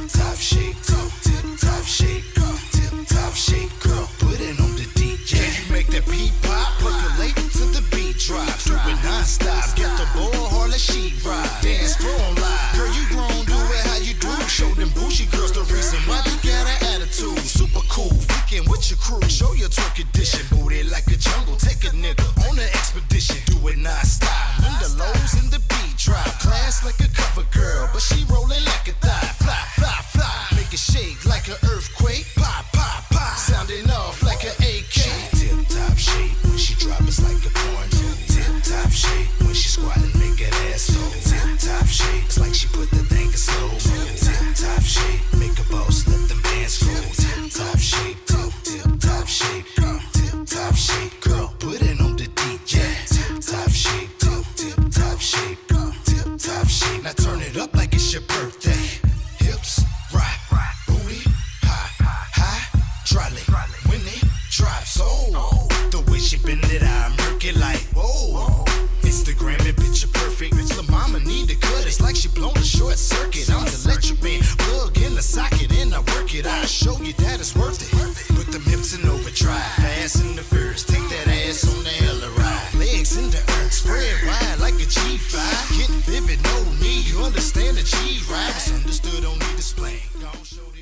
top shape, tip top shape, tip top shape, girl, put it on the DJ. Can you make that pee pop, percolate to the beat drop, do it non-stop, get the ball hard like she ride, dance floor on live, girl you grown, do it how you do, show them bougie girls the reason why you got an attitude, super cool, freaking with your crew, show your twerk edition, booty like a jungle, take a nigga on an expedition, do it non-stop, when the lows in the beat drop, class like a cover girl, but she rolling like a thigh, fly, fly, fly, make it shake like an earthquake, pop, pop, pop, sounding off like an AK, tip top shape, when she drop it's like a porno, tip top shape, when she squatting make that ass slow, tip top shape, it's like she put the thing in slow, tip top shape, make a boss let them dance go, tip top shape, tip top shape, tip top shape, girl, put it on the DJ, tip top shape, tip top shape, tip top shape, now turn it up like it's your birthday, hips, rock, booty, high, trolley, when it drops, oh, the way she bend it, I'm murky like, whoa, Instagram it, picture perfect, bitch, la mama need to cut, it's like she blown a short circuit, I'm the electric man, plug in the socket and I work it, I'll show you that it's worth it, put them hips in overdrive, fast in the first, take that ass on the hella ride, legs in the earth, spread wide like a G5, get vivid, no need, you understand the G-ride, it's understood, don't need explain, don't show the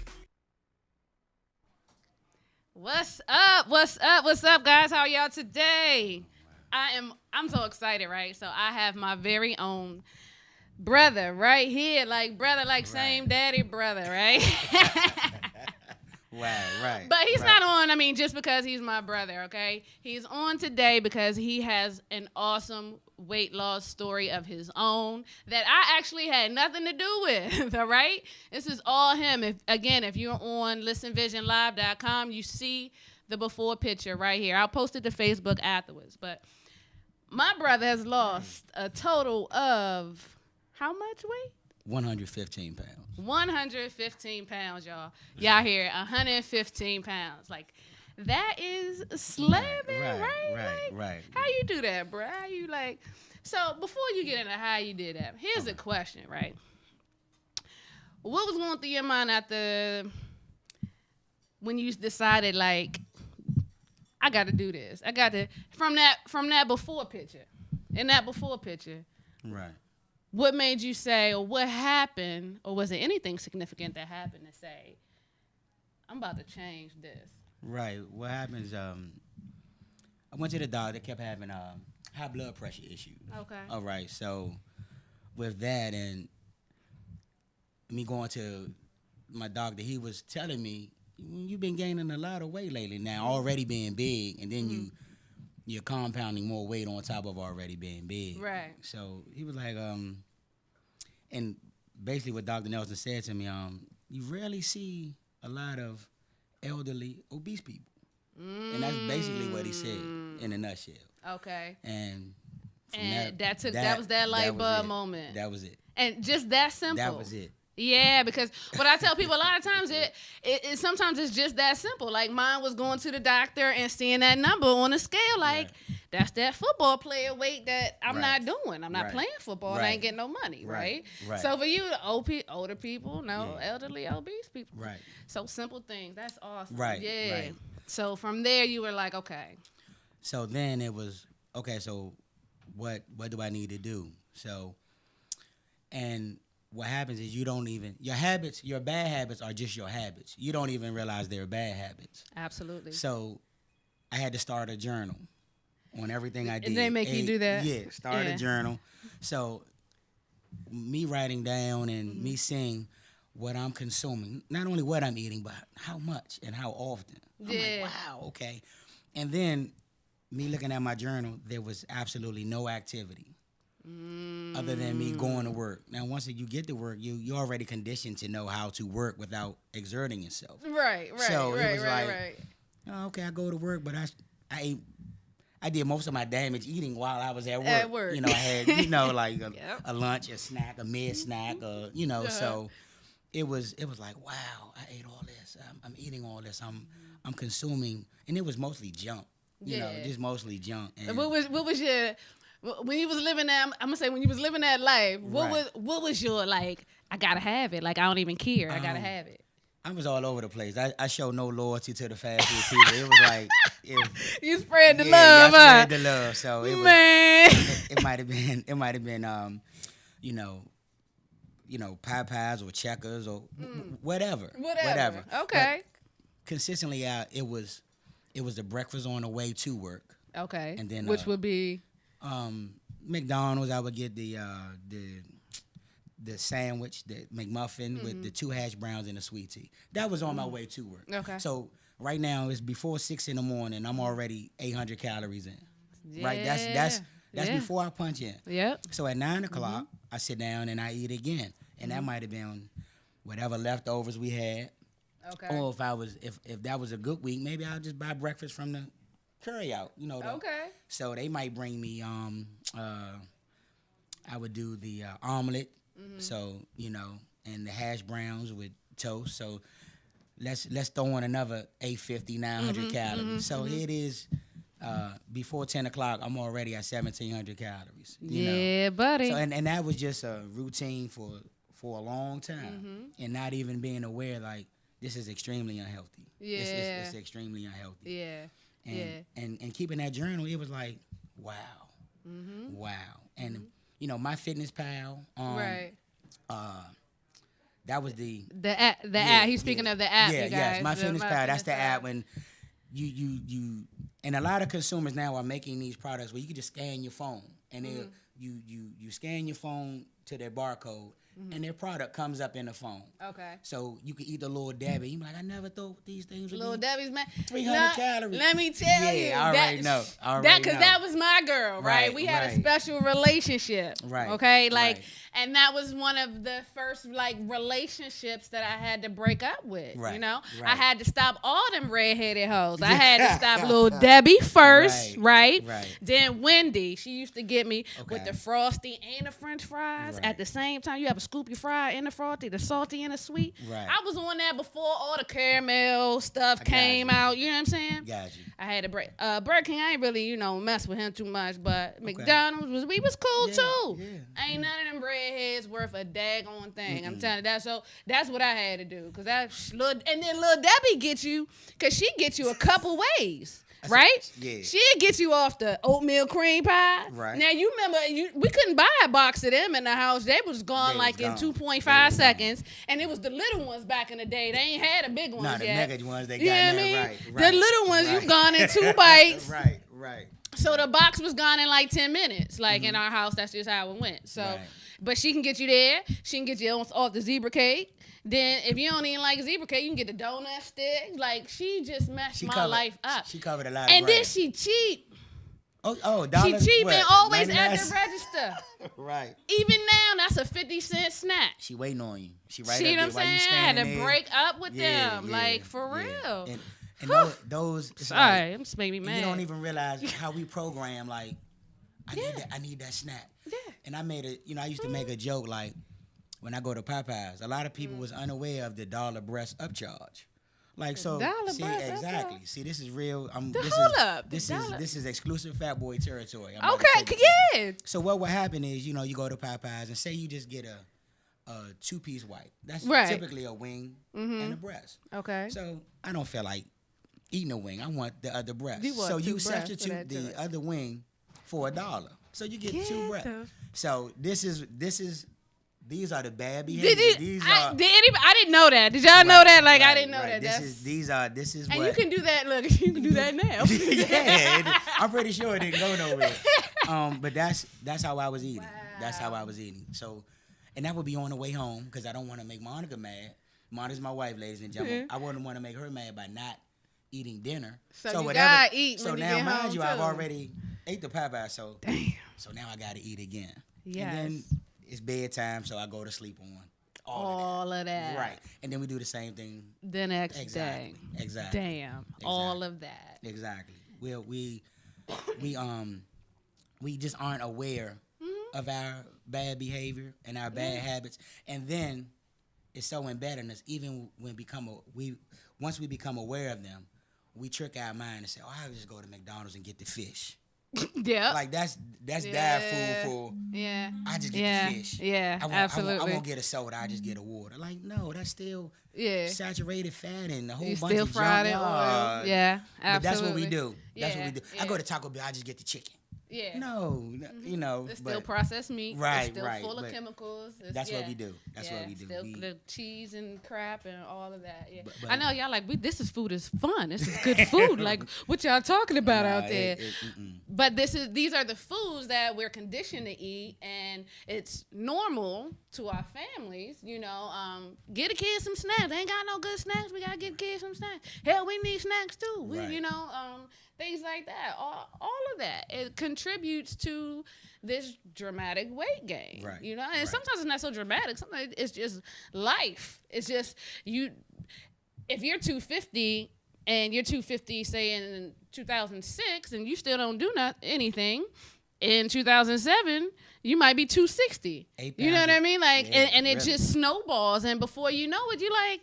What's up? What's up? What's up, guys? How are y'all today? I'm so excited, right? So I have my very own brother right here, like brother, like same daddy brother, right? Right. But he's not on, just because he's my brother, okay? He's on today because he has an awesome weight loss story of his own that I actually had nothing to do with, all right? This is all him. If you're on listenvisionlive.com, you see the before picture right here. I'll post it to Facebook afterwards. But my brother has lost a total of how much weight? 115 pounds. 115 pounds, y'all. Y'all hear 115 pounds. Like, that is slamming, right? How you do that, bro? How you like? So before you get into how you did that, here's a question, right? What was going through your mind after when you decided, like, I got to do this? I got to from that before picture, in that before picture, right? What made you say, or what happened, or was it anything significant that happened to say, I'm about to change this? Right. What happens? I went to the doctor. They kept having high blood pressure issues. Okay. All right. So with that and me going to my doctor, he was telling me, you've been gaining a lot of weight lately. Now already being big, and then you're compounding more weight on top of already being big. Right. So he was like, and basically what Dr. Nelson said to me, you rarely see a lot of elderly obese people. And that's basically what he said in a nutshell. Okay. And that was that light bulb moment. That was it. And just that simple. That was it. Yeah, because what I tell people a lot of times, it sometimes it's just that simple. Like, mine was going to the doctor and seeing that number on a scale. Like, that's that football player weight that I'm not doing. I'm not playing football. I ain't getting no money, right? So for you, older people, elderly, obese people. Right. So simple things. That's awesome. Right. Yeah. Right. So from there, you were like, okay. So then it was, okay, so what do I need to do? So, and what happens is you don't even, your bad habits are just your habits. You don't even realize they're bad habits. Absolutely. So I had to start a journal on everything I did. And they make you do that? Yeah, start a journal. So me writing down and me seeing what I'm consuming, not only what I'm eating, but how much and how often. I'm like, wow, okay. And then me looking at my journal, there was absolutely no activity. Other than me going to work. Now, once you get to work, you're already conditioned to know how to work without exerting yourself. Right. So it was like, oh, okay, I go to work, but I did most of my damage eating while I was at work. At work. You know, I had, like a lunch, a snack, a mid-snack, so it was like, wow, I ate all this. I'm eating all this. I'm consuming, and it was mostly junk. You know, just mostly junk. And what was your when you was living that, I'm gonna say when you was living that life, Right. what was your like? I gotta have it. Like I don't even care. I gotta have it. I was all over the place. I showed no loyalty to the fast food people. It was like You spread the yeah, love, I huh? spread the love. So it was. Man. It might have been you know, Popeyes or Checkers or whatever. Okay. But consistently, it was the breakfast on the way to work. Okay. And then which would be McDonald's. I would get the sandwich, the McMuffin with the 2 hash browns and a sweet tea. That was on my way to work. Okay. So right now it's before 6 in the morning. I'm already 800 calories in. yeah. Right. That's Yeah. before I punch in. Yep. So at 9 o'clock, I sit down and I eat again, and that might have been whatever leftovers we had. Okay. Or if that was a good week, maybe I'll just buy breakfast from the carry out. You know. Okay. So they might bring me I would do the omelet. So and the hash browns with toast. So let's throw in another 850, 900 calories. So it is. Before 10 o'clock, I'm already at 1,700 calories. You know? Buddy. So and that was just a routine for a long time, and not even being aware like this is extremely unhealthy. Yeah. It's extremely unhealthy. Yeah. And keeping that journal, it was like wow, and my Fitness Pal. Right. That was the app. He's speaking of the app. Yeah, you guys. yes, my Fitness Pal. That's the Pal. app when you and a lot of consumers now are making these products where you can just scan your phone and you scan your phone to their barcode and their product comes up in the phone. Okay. So you can eat the Little Debbie. You be like, I never thought these things would Little be Debbie's man. 300 calories. Let me tell you. I already know. Because that was my girl, right? We had a special relationship. Right. Okay. Like, right. And that was one of the first like relationships that I had to break up with. Right. You know, Right. I had to stop all them redheaded hoes. I had to stop Little Debbie first, right? Then Wendy, she used to get me with the frosty and the French fries at the same time. You have a scoop your fry and the frosty, the salty and the sweet. Right. I was on that before all the caramel stuff came out. You know what I'm saying? Got you. I had to break. Burger King, I ain't really, mess with him too much, but McDonald's we was cool too. Yeah. Ain't none of them breadheads worth a daggone thing. I'm telling you that. So that's what I had to do, and then Lil Debbie gets you, cause she gets you a couple ways. Right? Yeah. She'd get you off the oatmeal cream pie. Right. Now, you remember, we couldn't buy a box of them in the house. They was gone in 2.5 seconds. And it was the little ones back in the day. They ain't had the big ones yet. The mega ones they got you know now. what I mean? Right. The little ones, you gone in 2 bites. Right. So the box was gone in like 10 minutes. Like in our house, that's just how it went. So, but she can get you there. She can get you off the zebra cake. Then if you don't even like zebra cake, you can get the donut stick. Like she just messed my life up. She covered a lot. And then she cheap. Oh, she cheap and always 99? at the register. Right. Even now, that's a 50-cent snack. She waiting on you. She right See up what there. I'm saying? I had to break up with them. Like for real. And those. Sorry, I'm just making me mad. You don't even realize how we program. Like, I need that snack. Yeah. And I made I used to make a joke like, when I go to Popeyes, a lot of people was unaware of the $1 breast upcharge. Like so, see exactly. Upcharge? See, this is real. This is exclusive Fat Boy territory. Yeah. So what would happen is, you go to Popeyes and say you just get a 2-piece white. That's typically a wing and a breast. Okay. So I don't feel like eating a wing. I want the other breast. So you substitute the other wing for $1. So you get 2 breasts. So these are the bad behaviors. I didn't know that. Did y'all know that? Like I didn't know that. This is. And you can do that. Look, you can do that now. Yeah, I'm pretty sure it didn't go nowhere. But that's how I was eating. Wow. That's how I was eating. So, and that would be on the way home because I don't want to make Monica mad. Monica's my wife, ladies and gentlemen. I wouldn't want to make her mad by not eating dinner. So you gotta eat. So when now, you get mind home you, too. I've already ate the Popeye. So damn. So now I gotta eat again. Yes. And then it's bedtime, so I go to sleep on all of that. Right. And then we do the same thing the next day. Exactly. Damn. Exactly. All of that. Exactly. We just aren't aware of our bad behavior and our bad habits. And then it's so embedded in us, even when once we become aware of them, we trick our mind and say, oh, I'll just go to McDonald's and get the fish. Yeah. Like that's dad food for. Yeah. I just get the fish. Yeah. I won't get a soda. I just get a water. Like no, that's still saturated fat and a whole bunch still of fried junk. in oil. Yeah, absolutely. But that's what we do. That's Yeah, what we do. yeah. I go to Taco Bell. I just get the chicken. Yeah. No, you know. It's still processed meat. Right, it's still right. full of chemicals. That's what we do. That's what we do. Still the cheese and crap and all of that. Yeah. But I know y'all like this is food is fun. This is good food. Like what y'all talking about out there? But these are the foods that we're conditioned to eat, and it's normal to our families. You know, get the kids some snacks. They ain't got no good snacks. We gotta give kids some snacks. Hell, we need snacks too. Right. You know, things like that. All of that. It contributes to this dramatic weight gain. Right. You know, and sometimes it's not so dramatic. Sometimes it's just life. It's just you. If you're 250 and you're 250, say in 2006, and you still don't do anything, in 2007 you might be 260. You know what I mean? Like, and it just snowballs, and before you know it, you're like,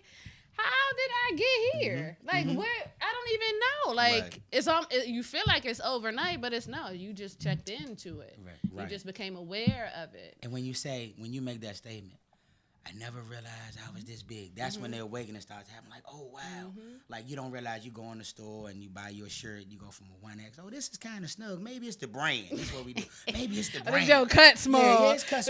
how did I get here? Like, where? I don't even know. Like, it's you feel like it's overnight, but it's no. You just checked into it. Right. You just became aware of it. And when you make that statement, I never realized I was this big. That's when the awakening starts happening. Like, oh wow. Like you don't realize you go in the store and you buy your shirt. You go from a 1X. Oh, this is kind of snug. Maybe it's the brand. That's what we do. Maybe it's the brand. This your cut small. Yeah, it's cut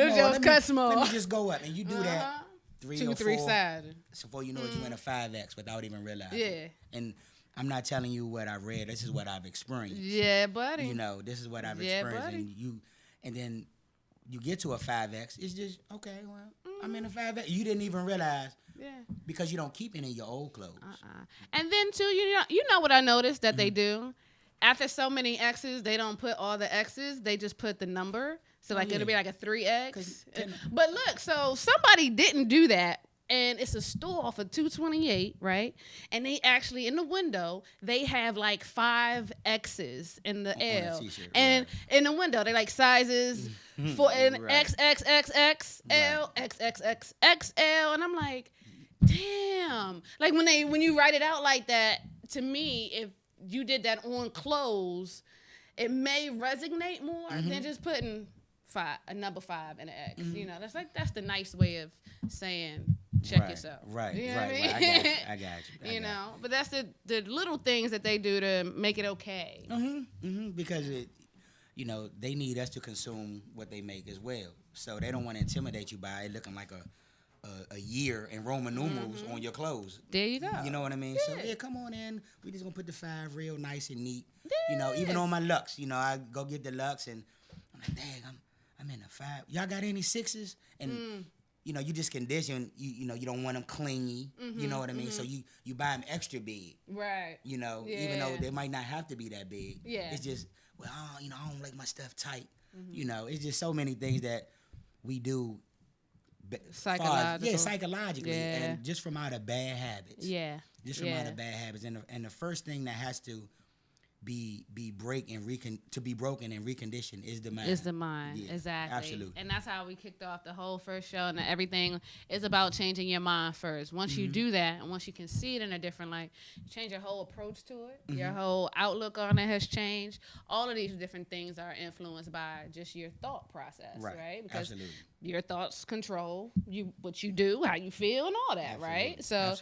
small. Let me just go up, and you do that. 2 or 3 sided. So before you know it, you went a 5X without even realizing. Yeah. And I'm not telling you what I read. This is what I've experienced. Yeah, buddy. You know, this is what I've experienced. Buddy. And then you get to a 5X. It's just okay. Well, I'm in a 5X. You didn't even realize. Yeah. Because you don't keep it in your old clothes. And then too, you know what I noticed that they do. After so many X's, they don't put all the X's. They just put the number. So like it'll be like a 3X. But look, so somebody didn't do that, and it's a store off of 228, right? And they actually in the window they have like 5 X's in the L, and in the window they like sizes for an XXXXL, XXXXL, and I'm like, damn. Like when you write it out like that, to me, if you did that on clothes, it may resonate more than just putting a number 5 and an X. You know, that's the nice way of saying check yourself. Right, you know right, what I mean? right. I got you. You know, but that's the little things that they do to make it okay. Because they need us to consume what they make as well. So they don't want to intimidate you by it looking like a year in Roman numerals on your clothes. There you go. You know what I mean? Yeah. So come on in. We just gonna put the 5 real nice and neat. Yeah. You know, even on my Lux. You know, I go get the Lux and I'm like, dang, I'm in a 5. Y'all got any 6s? And you know, you just condition. You know, you don't want them clingy. You know what I mean? So you buy them extra big. Right. You know, even though they might not have to be that big. Yeah. It's just I don't like my stuff tight. You know, it's just so many things that we do. Psychologically, and just from out of bad habits. Yeah, just from out of bad habits, and the first thing that has to be broken and reconditioned is the mind. Is the mind, exactly. Absolutely. And that's how we kicked off the whole first show, and everything is about changing your mind first. Once you do that, and once you can see it in a different light, you change your whole approach to it. Your whole outlook on it has changed. All of these different things are influenced by just your thought process, right? Because your thoughts control what you do, how you feel, and all that, right? So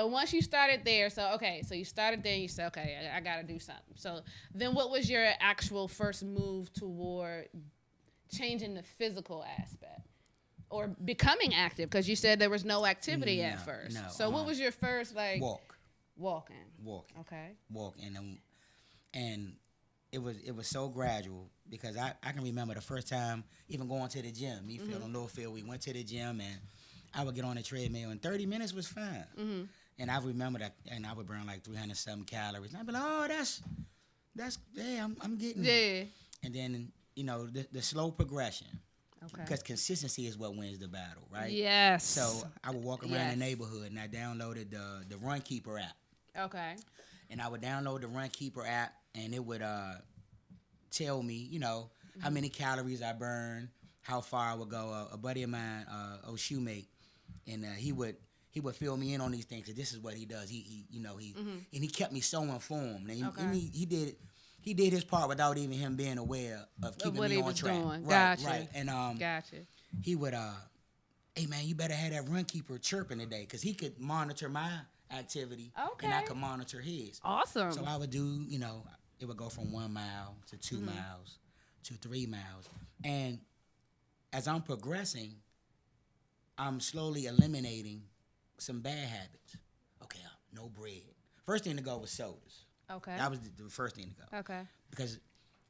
once you started there, so you started there and you said, okay, I got to do something. So then what was your actual first move toward changing the physical aspect or becoming active? Because you said there was no activity at first. No, so what was your first, like? Walking. Okay. Walking. And it was so gradual because I can remember the first time even going to the gym. Me feeling a little feel. We went to the gym and I would get on the treadmill and 30 minutes was fine. And I remember that, and I would burn like 300-something calories. And I'd be like, oh, that's I'm getting it. And then, the slow progression. Okay. Because consistency is what wins the battle, right? Yes. So I would walk around the neighborhood, and I downloaded the Runkeeper app. Okay. And I would download the Runkeeper app, and it would tell me, how many calories I burned, how far I would go. A buddy of mine, Shoemake, and he would fill me in on these things. This is what he does. He and he kept me so informed. And he he did his part without even him being aware of keeping what me he on was track. doing. Right, Gotcha. right. And Gotcha. he would hey man, you better have that run keeper chirping today, because he could monitor my activity, and I Okay. could monitor his. Awesome. So I would do, it would go from 1 mile to 2 miles to 3 miles, and as I'm progressing, I'm slowly eliminating some bad habits. Okay, no bread. First thing to go was sodas. Okay. That was the first thing to go. Okay. Because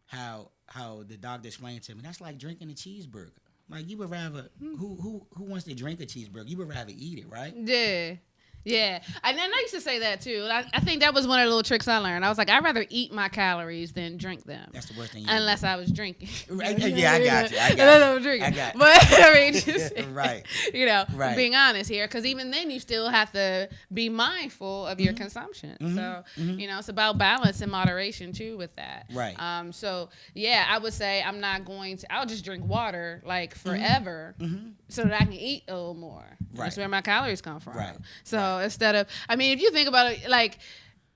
how the doctor explained to me, that's like drinking a cheeseburger. Like, you would rather who wants to drink a cheeseburger? You would rather eat it, right? Yeah. Yeah. And I used to say that too. I think that was one of the little tricks I learned. I was like, I'd rather eat my calories than drink them. That's the worst thing. Unless I was drinking. Right. Yeah, I got you. Unless I was drinking. I got you. But I mean, just, right. Right. Being honest here, because even then you still have to be mindful of your consumption. So it's about balance and moderation too with that. Right. So yeah, I would say I'll just drink water like forever, so that I can eat a little more. Right. That's where my calories come from. Right. So instead of, if you think about it, like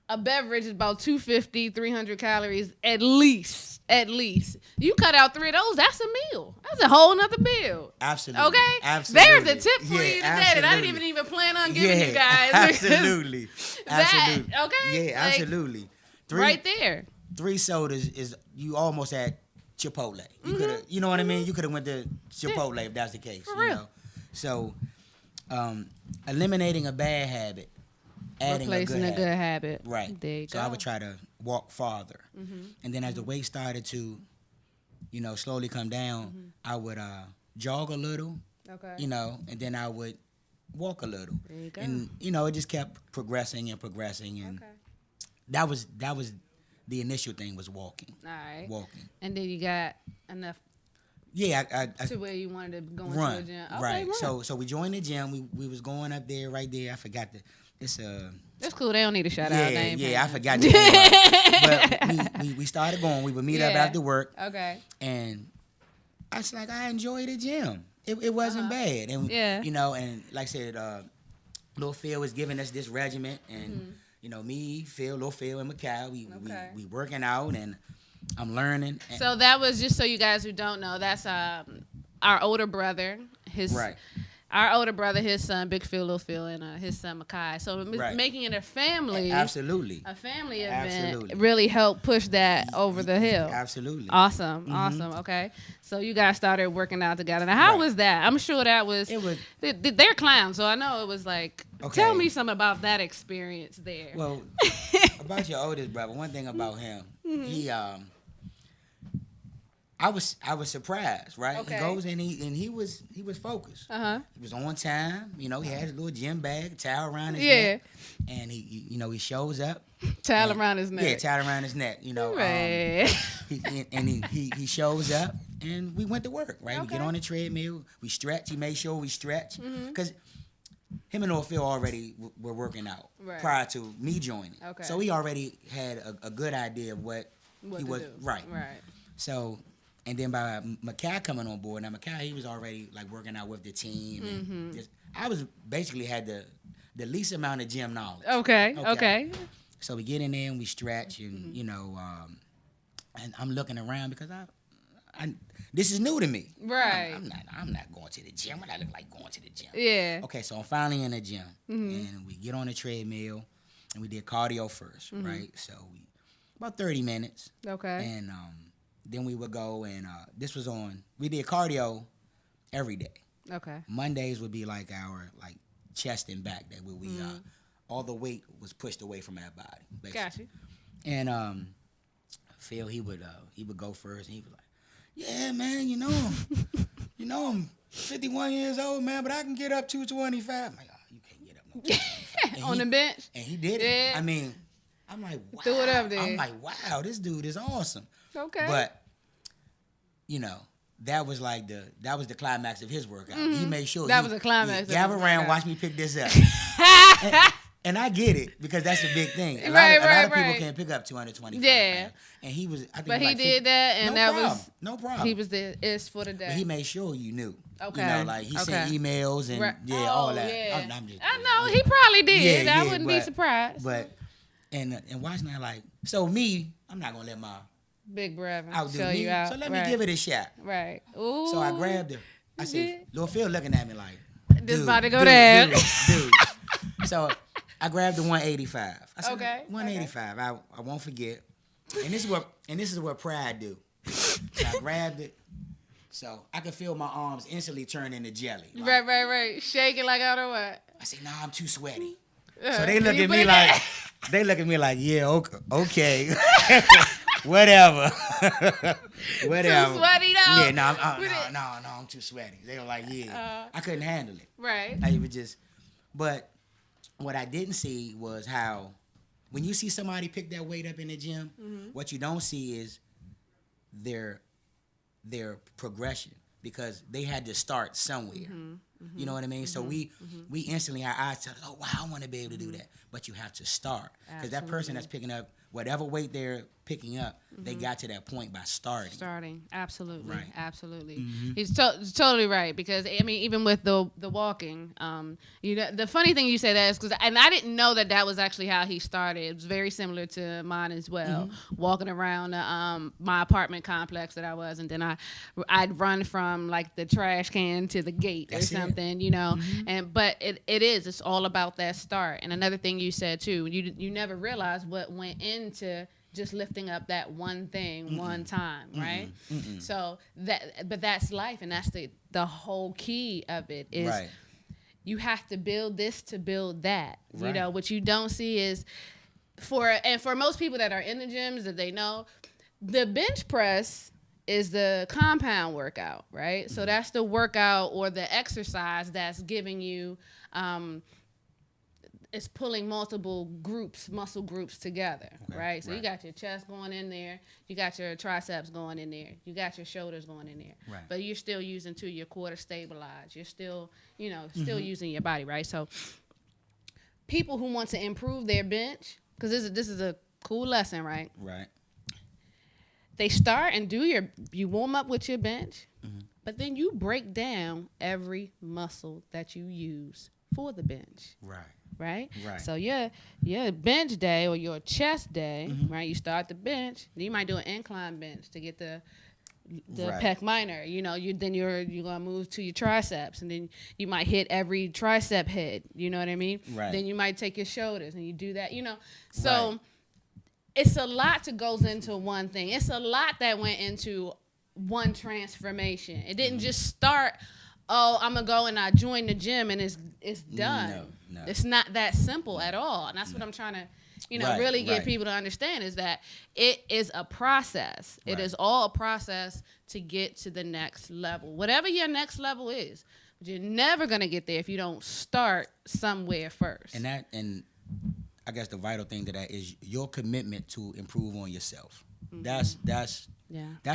a beverage is about 250, 300 calories at least. You cut out 3 of those, that's a meal. That's a whole nother meal. Absolutely. Okay? Absolutely. There's a tip for you today that I didn't even plan on giving you guys. Absolutely. Absolutely. Okay? Yeah, absolutely. Right there. 3 sodas is, you almost at Chipotle. You could have, you know what I mean? You could have went to Chipotle if that's the case. For real. So, eliminating a bad habit, adding Replacing a good habit. habit. Right. There you so go. I would try to walk farther. And then as the weight started to, slowly come down, I would jog a little, Okay. and then I would walk a little. There you go. And, it just kept progressing. And Okay. that was the initial thing, was walking. All right. Walking. And then you got enough Yeah, I to where you wanted to go run. into a gym. Okay, Right. run. So we joined the gym. We was going up there, right there. I forgot it's That's cool. They don't need a shout out. Name. I forgot the name. But we started going. We would meet up after work. Okay. And I was like, I enjoyed the gym. It wasn't bad. And and like I said, Lil Phil was giving us this regiment, and me, Phil, Lil Phil, and Mikhail, we working out, and I'm learning. So that was, just so you guys who don't know, that's our older brother, our older brother, his son, Big Phil, Lil Phil, and his son, Makai. So making it a family Absolutely. A family event Absolutely. really helped push that over the hill. Absolutely. Awesome. Okay. So you guys started working out together. Now, how was that? I'm sure that was. It was. They're clowns, so I know it was like. Okay. Tell me something about that experience there. Well, about your oldest brother, one thing about him, he I was surprised, right? Okay. He goes in, he was focused. He was on time. He had his little gym bag, towel around his neck, and he shows up. Towel around his neck. Yeah, towel around his neck. Right. He shows up, and we went to work. Right, we get on the treadmill, we stretch. He made sure we stretch, because him and Phil already were working out prior to me joining. Okay. So he already had a good idea of what he was. Do. Right. So. And then by Makai coming on board, now Makai, he was already like working out with the team. And I was basically had the least amount of gym knowledge. Okay. So we get in there and we stretch, and and I'm looking around because I this is new to me. Right. I'm not going to the gym. What I look like going to the gym? Yeah. Okay, so I'm finally in the gym, and we get on the treadmill, and we did cardio first, right? So about 30 minutes. Okay. And then we would go, and we did cardio every day. Okay. Mondays would be like our chest and back day, where we all the weight was pushed away from our body. Basically. Gotcha. And Phil, he would go first, and he was like, "Yeah, man, I'm 51 years old, man, but I can get up 225." I'm like, "Oh, you can't get up no 225." On the bench. And he did it. Yeah. I mean, I'm like, wow. Threw it up there. I'm like, wow, this dude is awesome. Okay. But that was the climax of his workout. He made sure that was a climax. Gather around, watch me pick this up. and I get it, because that's a big thing. A lot of people can't pick up 225. Yeah. Pounds. And he was, I think, but he did that, and was no problem. He was the is for the day. But he made sure you knew. Okay. He sent emails and all that. Yeah. I know he probably did. Yeah, I wouldn't be surprised. But and watching that, so me, I'm not gonna let Big brother. outdo Show me. you out. So let me give it a shot. Right. Ooh. So I grabbed her. I said, Lil Phil looking at me like, this about to go down. Dude. So I grabbed the 185. I said, Okay. 185. I won't forget. And this is what pride do. So I grabbed it. So I could feel my arms instantly turn into jelly. Like, Right. Shaking like I don't know what. I said, nah, I'm too sweaty. So they look at me like, yeah, okay. Whatever. Too sweaty though. Yeah, no, I'm too sweaty. They were like, yeah, I couldn't handle it. Right. But what I didn't see was how, when you see somebody pick that weight up in the gym, what you don't see is their progression, because they had to start somewhere. You know what I mean? So we instantly, our eyes tell us, oh, wow, I want to be able to do that. But you have to start. Because that person that's picking up whatever weight they're picking up, they got to that point by starting. Absolutely. Right. Absolutely. He's totally right, because I mean, even with the walking, you know, the funny thing you say that is because, and I didn't know that was actually how he started. It was very similar to mine as well. Walking around my apartment complex that I was, and then I'd run from like the trash can to the gate or something, you know. But it's all about that start. And another thing you said too, you never realize what went into just lifting up that one thing one time, right? So that's life, and that's the whole key of it is you have to build this to build that. You know, what you don't see is for most people that are in the gyms that they know, the bench press is the compound workout, right? So that's the workout or the exercise that's giving you it's pulling multiple muscle groups together, right? So you got your chest going in there, you got your triceps going in there, you got your shoulders going in there, but you're still using your core to stabilize. You're still, still using your body, right? So people who want to improve their bench, because this is a cool lesson, right? Right. They start and you warm up with your bench, but then you break down every muscle that you use for the bench. Right? So your bench day or your chest day, right? You start the bench. Then you might do an incline bench to get the pec minor. You know, you're gonna move to your triceps, and then you might hit every tricep head. You know what I mean? Right. Then you might take your shoulders and you do that. You know, so it's a lot that goes into one thing. It's a lot that went into one transformation. It didn't just start. Oh, I'm gonna go and I join the gym and it's done. No. It's not that simple at all. And that's what I'm trying to, really get people to understand, is that it is a process. It is all a process to get to the next level. Whatever your next level is, but you're never gonna get there if you don't start somewhere first. And I guess the vital thing to that is your commitment to improve on yourself. That's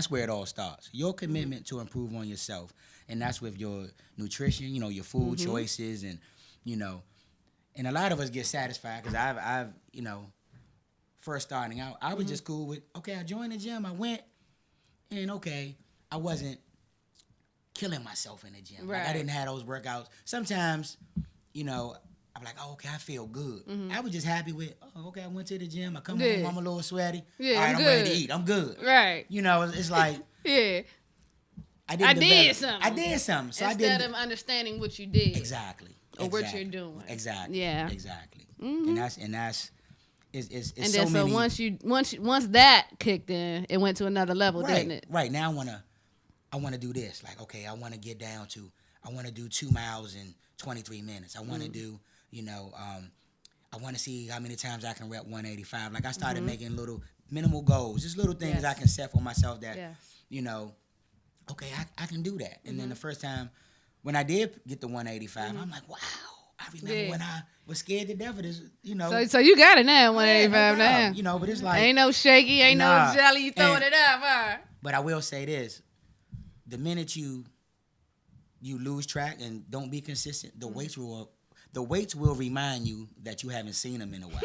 where it all starts. Your commitment to improve on yourself. And that's with your nutrition, your food choices, and, and a lot of us get satisfied because I've, first starting out, I was just cool with, okay, I joined the gym, I went, and I wasn't killing myself in the gym. Like, I didn't have those workouts. Sometimes, I'm like, oh, okay, I feel good. I was just happy with, oh, okay, I went to the gym, I come home, I'm a little sweaty. All right, I'm ready to eat, I'm good. Right. It's like, I did something. So instead of understanding what you did. Exactly. Or what you're doing. Exactly. Yeah. Exactly. And that's it's and so then many. once that kicked in, it went to another level, didn't it? Right. Now I wanna do this. Like, okay, I wanna get down to, I wanna do 2 miles in 23 minutes. I wanna do, I wanna see how many times I can rep 185. Like, I started making little minimal goals, just little things I can set for myself that, okay, I can do that. And then the first time when I did get the 185, I'm like, wow. I remember when I was scared to death of this, So you got it now, 185 now. But it's like, ain't no shaky, ain't no jelly, you throwing it up, huh? But I will say this: the minute you lose track and don't be consistent, the weights will remind you that you haven't seen them in a while.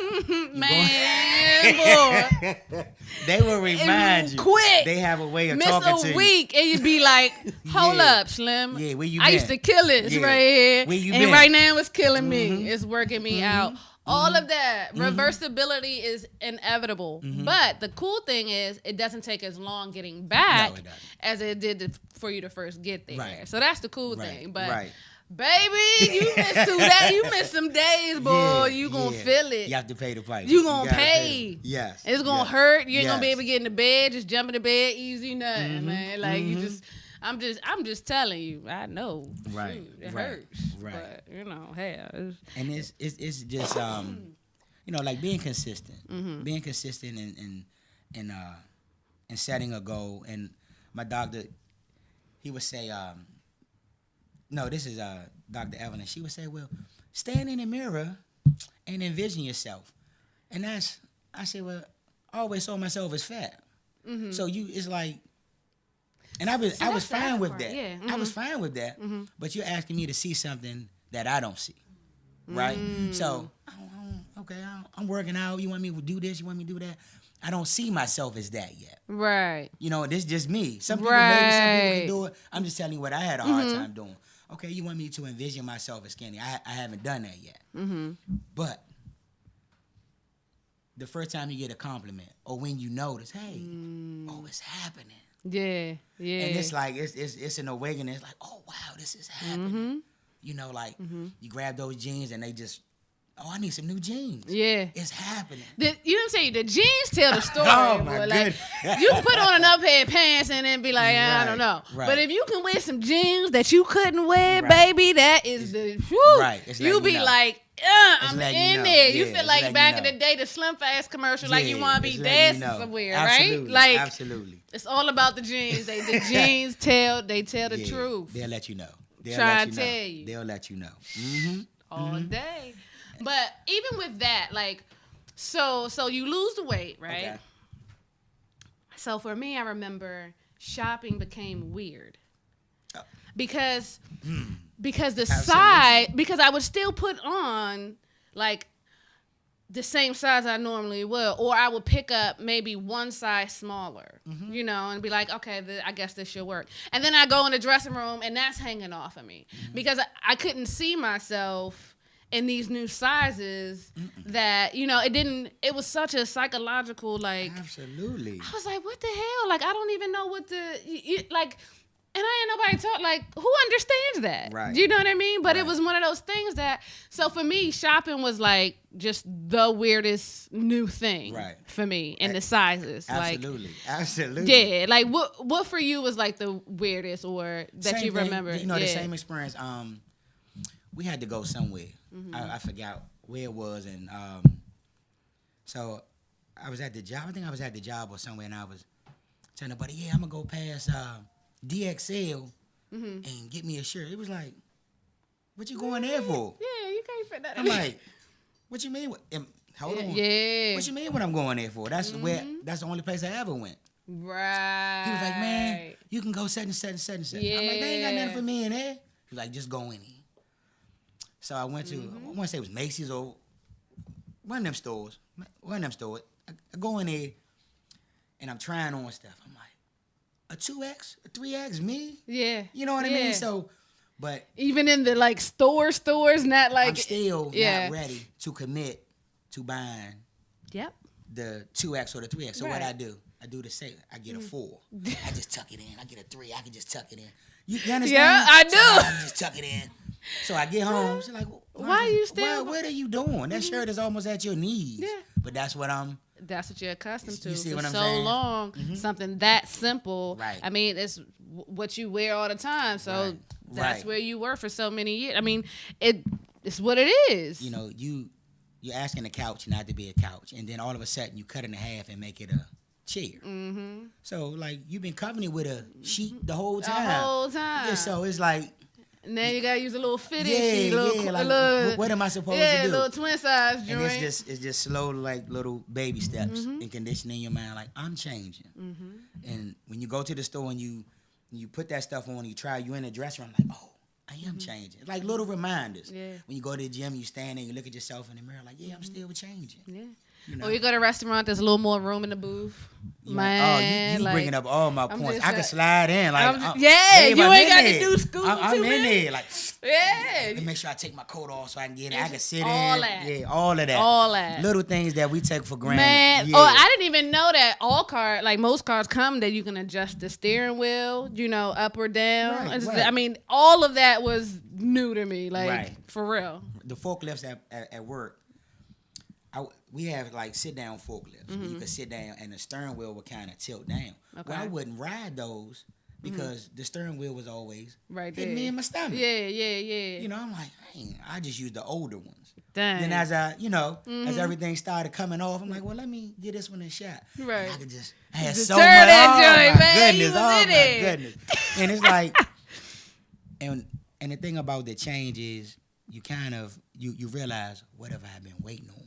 Boy. They will remind you. Quick. They have a way of talking to you. Miss a week, and you'd be like, hold up, Slim. Yeah, where you I been? used to kill this right here. Where you and been? Right now it's killing me. It's working me out All of that. Reversibility is inevitable. But the cool thing is it doesn't take as long getting back as it did for you to first get there. Right. So that's the cool thing. But right. baby, you missed 2 days. You missed some days, boy. You gonna feel it. You have to pay the price. You gonna pay. Yes. It's gonna hurt. You ain't gonna be able to get in the bed. Just jump in the bed, easy nothing, man. Like you just. I'm just telling you. I know. Right. Shoot, it hurts. Right. But you know, hell. And it's just like being consistent. Being consistent and setting a goal. And my doctor, he would say, no, this is Dr. Evelyn. She would say, well, stand in the mirror and envision yourself. And I said, well, I always saw myself as fat. So it's like. And I was fine with that. Yeah. I was fine with that. But you're asking me to see something that I don't see, right? So, okay, I'm working out. You want me to do this? You want me to do that? I don't see myself as that yet. Right. You know, this is just me. Some people maybe some people can do it. I'm just telling you what I had a hard time doing. Okay, you want me to envision myself as skinny. I haven't done that yet. But the first time you get a compliment or when you notice, hey, it's happening. Yeah. And it's like it's an awakening. It's like, oh wow, this is happening. You know, like you grab those jeans and they just, I need some new jeans. Yeah, it's happening. You know what I'm saying? The jeans tell the story. Oh my like you can put on enough pair of pants and then be like, I don't know. Right. But if you can wear some jeans that you couldn't wear, baby, that is the whew, right. You be like. I'm in there. You feel like back in the day, the Slim Fast commercial, like you want to be dancing somewhere, right? Like, absolutely. It's all about the jeans. The jeans tell the truth. They'll let you know. Try to tell you. They'll let you know. All day. But even with that, like, so you lose the weight, right? Okay. So for me, I remember shopping became weird because the size, because I would still put on like the same size I normally would, or I would pick up maybe one size smaller, you know, and be like, okay, I guess this should work. And then I go in the dressing room and that's hanging off of me because I couldn't see myself in these new sizes that, you know, it was such a psychological, like. Absolutely. I was like, what the hell? Like, I don't even know what like. And I ain't nobody taught, like, who understands that? Right. You know what I mean? But it was one of those things that, so for me, shopping was like just the weirdest new thing for me in the sizes. Absolutely. Like, absolutely. Yeah. Like, what for you was like the weirdest or that same you thing, remember? You know, the same experience. We had to go somewhere. I forgot where it was. And so I was at the job. I think I was at the job or somewhere, and I was telling nobody, I'm going to go past DXL and get me a shirt. It was like, what you going there for? Yeah, you can't fit that. I'm like, what you mean? Hold on. Yeah. What you mean what I'm going there for? That's that's the only place I ever went. Right. He was like, man, you can go set and set and set and set. Yeah. I'm like, they ain't got nothing for me in there. He was like, just go in here. So I went to, I want to say it was Macy's or one of them stores. I go in there and I'm trying on stuff. I'm like, a 2X, a 3X, me? Yeah. You know what I mean? So, but. Even in the like stores, not like. I'm still not ready to commit to buying the 2X or the 3X. So what I do the same. I get a 4. I just tuck it in. I get a 3. I can just tuck it in. You understand? Yeah, I do. So I just tuck it in. So I get home. She's like, why are you still? What are you doing? That shirt is almost at your knees. Yeah. But that's what you're accustomed to. You see what I'm so saying? Long, something that simple. Right. I mean, it's what you wear all the time. So that's where you were for so many years. I mean, it's what it is. You know, you're asking a couch not to be a couch, and then all of a sudden you cut it in half and make it a chair. So like you've been covering it with a sheet the whole time. Yeah, so it's like. Now you gotta use a little fitted sheet, like, what am I supposed to do? Yeah, little twin size joint. And it's just slow, like little baby steps and conditioning your mind, like I'm changing. And when you go to the store and you put that stuff on, you try, you in the dressing room, like, oh, I am changing. Like little reminders. Yeah. When you go to the gym, you stand there, you look at yourself in the mirror, like, I'm still changing. Yeah. You know? Or you go to a restaurant, there's a little more room in the booth. Man, you bringing up all my points. I can slide in. Like, you ain't got to do scoop. I'm in there. Like, Yeah. And make sure I take my coat off so I can get it. I can sit all in. that. Yeah, all of that. All that. Little things that we take for granted. Man, yeah. I didn't even know that most cars come that you can adjust the steering wheel, up or down. Right. I mean, all of that was new to me, for real. The forklifts at work, we have like sit down forklifts. Where you could sit down and the steering wheel would kind of tilt down. Okay. Well, I wouldn't ride those because the steering wheel was always right hitting me in my stomach. Yeah. I'm like, I just use the older ones. Dang. Then as I, as everything started coming off, I'm like, well, let me get this one a shot. Right. And I could I had just so turn much. that joint, man. Goodness, You was oh in my it. goodness. And it's like, and the thing about the change is you kind of you realize what have I been waiting on.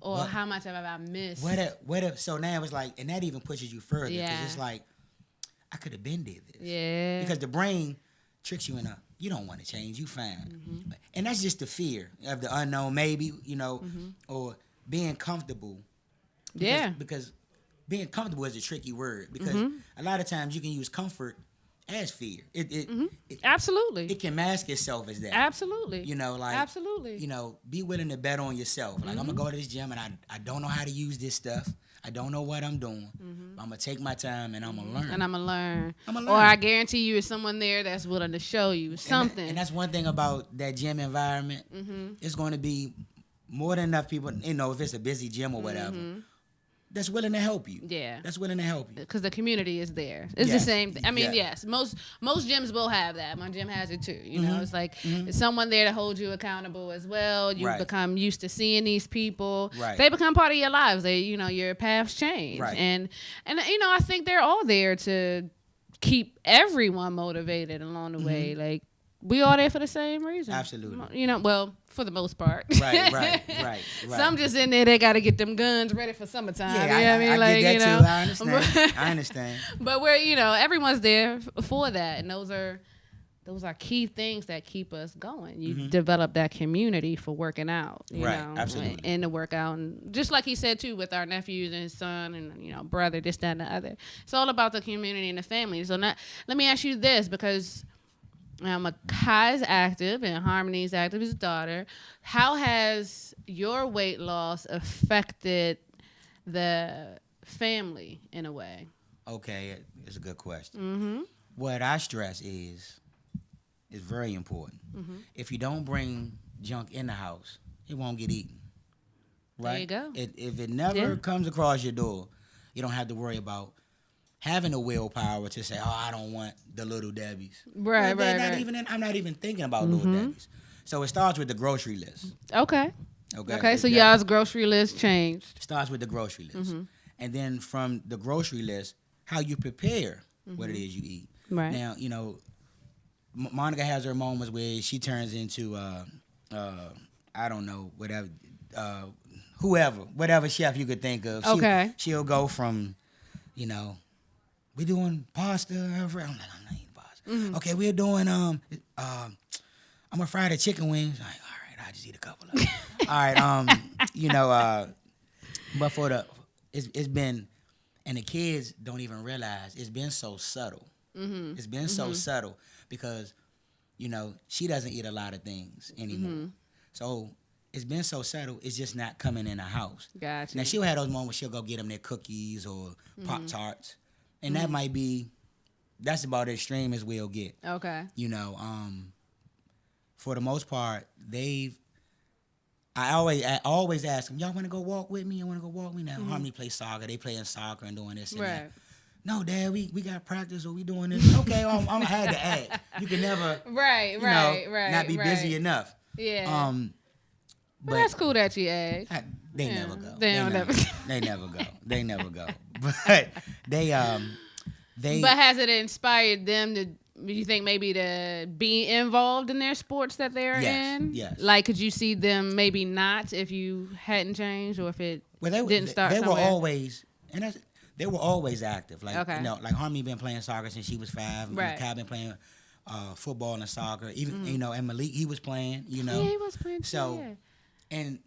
Or how much have I missed? What if, so now it's like, and that even pushes you further because Yeah. it's like, I could have been did this. Yeah. Because the brain tricks you you don't want to change, you fine. And that's just the fear of the unknown, maybe, or being comfortable. Because being comfortable is a tricky word because a lot of times you can use comfort as fear. It Absolutely. It can mask itself as that. Absolutely. Absolutely. Be willing to bet on yourself. Like, I'm going to go to this gym and I don't know how to use this stuff. I don't know what I'm doing. But I'm going to take my time and I'm going to learn. Or I guarantee you, it's someone there that's willing to show you something. And that's one thing about that gym environment. It's going to be more than enough people, if it's a busy gym or whatever, that's willing to help you. Yeah. That's willing to help you. Because the community is there. It's the same thing. I mean, yes, most gyms will have that. My gym has it too. It's like there's someone there to hold you accountable as well. You become used to seeing these people. Right. They become part of your lives. They, your paths change. Right. And I think they're all there to keep everyone motivated along the way. Like, we all there for the same reason. Absolutely. Well, for the most part. Right. Some just in there, they got to get them guns ready for summertime. Yeah, I get that too. I understand. But everyone's there for that. And those are key things that keep us going. You develop that community for working out. You know, absolutely. And the workout. And just like he said, too, with our nephews and his son and, brother, this, that, and the other. It's all about the community and the family. So let me ask you this, because Kai is active and Harmony's active, his daughter. How has your weight loss affected the family in a way? Okay, it's a good question. What I stress is very important. If you don't bring junk in the house, it won't get eaten. Right? There you go. If it never comes across your door, you don't have to worry about having the willpower to say, I don't want the Little Debbie's. Right. I'm not even thinking about Little Debbie's. So it starts with the grocery list. Okay, so y'all's grocery list changed. Starts with the grocery list. And then from the grocery list, how you prepare what it is you eat. Right. Now, Monica has her moments where she turns into, I don't know, whatever chef you could think of. She'll go from, we doing pasta. I'm like, I'm not eating pasta. Okay, we're doing I'm gonna fry the chicken wings. Like, all right, I just eat a couple of them. All right, but it's been, and the kids don't even realize it's been so subtle. It's been so subtle because, she doesn't eat a lot of things anymore. So it's been so subtle. It's just not coming in the house. Gotcha. Now she'll have those moments. She'll go get them their cookies or Pop-Tarts. And that's about as extreme as we'll get. Okay. For the most part, I always ask them, y'all want to go walk with me? You want to go walk with me? Now, Harmony plays soccer. They playing soccer and doing this and that. No, Dad, we got practice or we doing this. Okay, I had to add. You can never, not be busy enough. Yeah. But that's cool that you asked. They never go. They never go. They never go. But they. But has it inspired them to? You think maybe to be involved in their sports that they're in? Yes. Like, could you see them maybe not if you hadn't changed or if it didn't start somewhere? They were always active. Like like Harmony been playing soccer since she was 5. Right. Kai been playing football and soccer. Even and Malik he was playing. Yeah, he was playing. So, and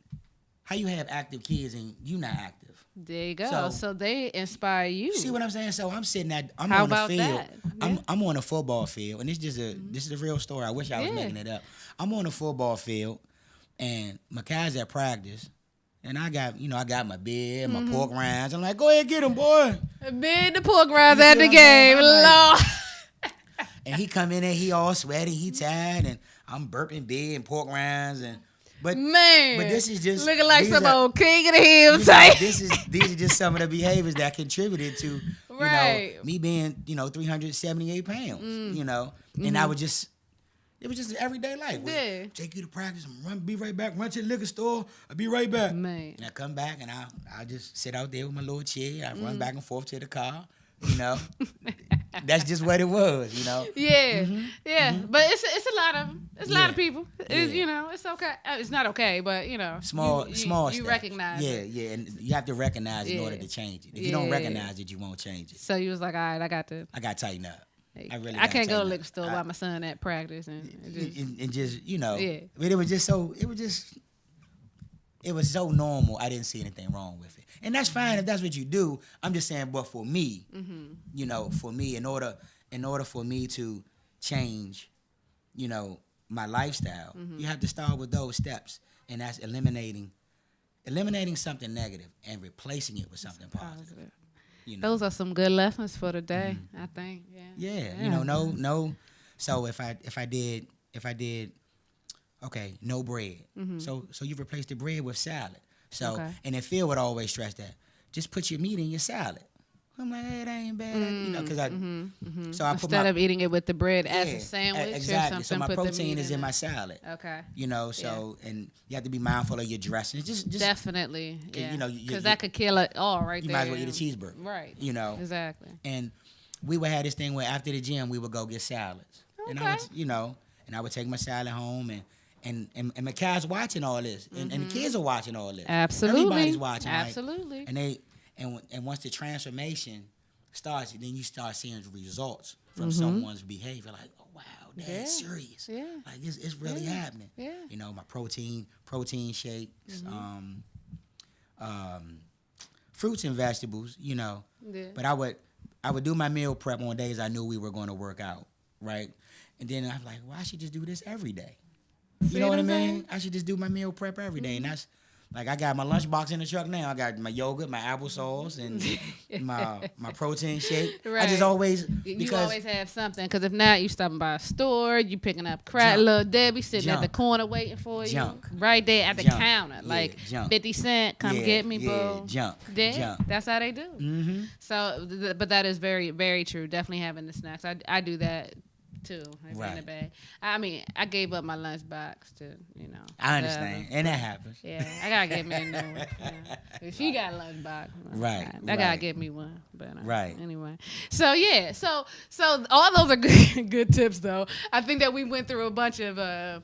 how you have active kids and you not active? There you go. So they inspire you. See what I'm saying? So I'm sitting at, I'm How on the about field. that? Yeah. I'm on a football field, and this is a real story. I wish I was making it up. I'm on a football field, and my guys at practice, and I got my beer, my pork rinds. I'm like, go ahead, get him, boy. Bid the pork rinds at the game, Lord. And he come in there, he all sweaty, he tired, and I'm burping beer and pork rinds, but this is just looking like some old king of the hill type. These are just some of the behaviors that contributed to me being 378 pounds. And I would just. It was just everyday life. Yeah. Take you to practice and be right back. Run to the liquor store. I'll be right back. Man. And I come back and I'll just sit out there with my little chair. I run back and forth to the car. That's just what it was. Yeah, but it's a lot of people. It's okay. It's not okay, but small you stuff. recognize it. Yeah, and you have to recognize it in order to change it. If you don't recognize it, you won't change it. So you was like, all right, I got to tighten up. I can't go to the liquor store while my son at practice and just But it was so normal. I didn't see anything wrong with it, and that's fine if that's what you do. I'm just saying, but for me, for me, in order for me to change, my lifestyle, you have to start with those steps, and that's eliminating something negative and replacing it with something positive. Those are some good lessons for the day, I think. Yeah. No. So if I did, okay, no bread. So you replace the bread with salad. So and then Phil would always stress that. Just put your meat in your salad. I'm like, hey, that ain't bad, because so I instead of eating it with the bread as a sandwich exactly. or something. So my put protein the is in my salad. Okay. And you have to be mindful of your dressing. Just definitely. Yeah. Because that could kill it all right there. You might as well eat a cheeseburger. Right. Exactly. And we would have this thing where after the gym we would go get salads. Okay. And I would, and I would take my salad home and my kids watching all this, and the kids are watching all this. Absolutely. Everybody's watching. Absolutely. And once the transformation starts, then you start seeing results from someone's behavior. Like, oh wow, that's serious. Yeah. Like it's really happening. Yeah. My protein shakes, fruits and vegetables. Yeah. But I would do my meal prep on days I knew we were going to work out, right? And then I'm like, well, I should just do this every day. You know what I mean? I should just do my meal prep every day, and that's. Like, I got my lunchbox in the truck now. I got my yogurt, my applesauce, and my protein shake. Right. I just always... You always have something. Because if not, you stopping by a store, you picking up crap. Little Debbie sitting at the corner waiting for you. Right there at the counter. Like, 50 cents, come get me, boo. Junk. That's how they do. Mm-hmm. So, but that is very, very true. Definitely having the snacks. I do that too. Right. In the bag. I mean, I gave up my lunchbox to, I understand, and that happens. Yeah, I gotta get me a new one. If she got a lunchbox, I gotta get me one. But anyway, so all those are good tips, though. I think that we went through a bunch of the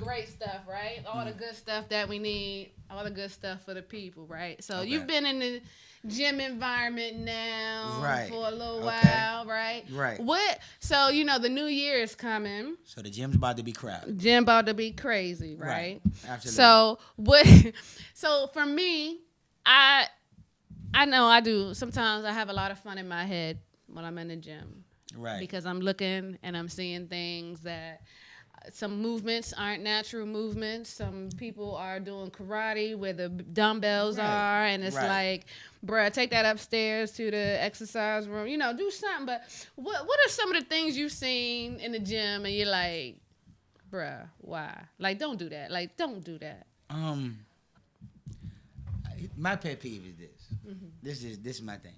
great stuff, right? All the good stuff that we need, all the good stuff for the people, right? So you've been in the gym environment now for a little while, right? Right. So, the new year is coming. So the gym's about to be crowded. Gym about to be crazy, right? Absolutely. So for me, I know I do. Sometimes I have a lot of fun in my head when I'm in the gym. Right. Because I'm looking and I'm seeing things that some movements aren't natural movements. Some people are doing karate where the dumbbells are, and it's like, bruh, take that upstairs to the exercise room. Do something. But what are some of the things you've seen in the gym and you're like, bruh, why? Like, don't do that. Like, don't do that. My pet peeve is this. This is my thing.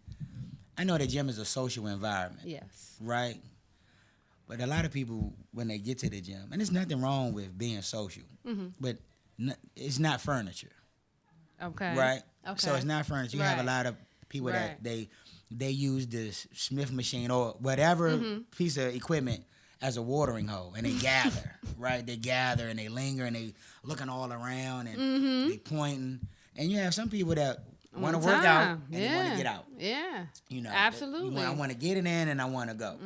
I know the gym is a social environment. Yes. Right? But a lot of people, when they get to the gym, and there's nothing wrong with being social, but it's not furniture. Okay. Right? Okay. So it's not furniture. You have a lot of people that they use this Smith machine or whatever piece of equipment as a watering hole, and they gather, right? They gather and they linger and they looking all around and they pointing. And you have some people that want to work out and they want to get out. Yeah. Absolutely. I want to get it in and I want to go.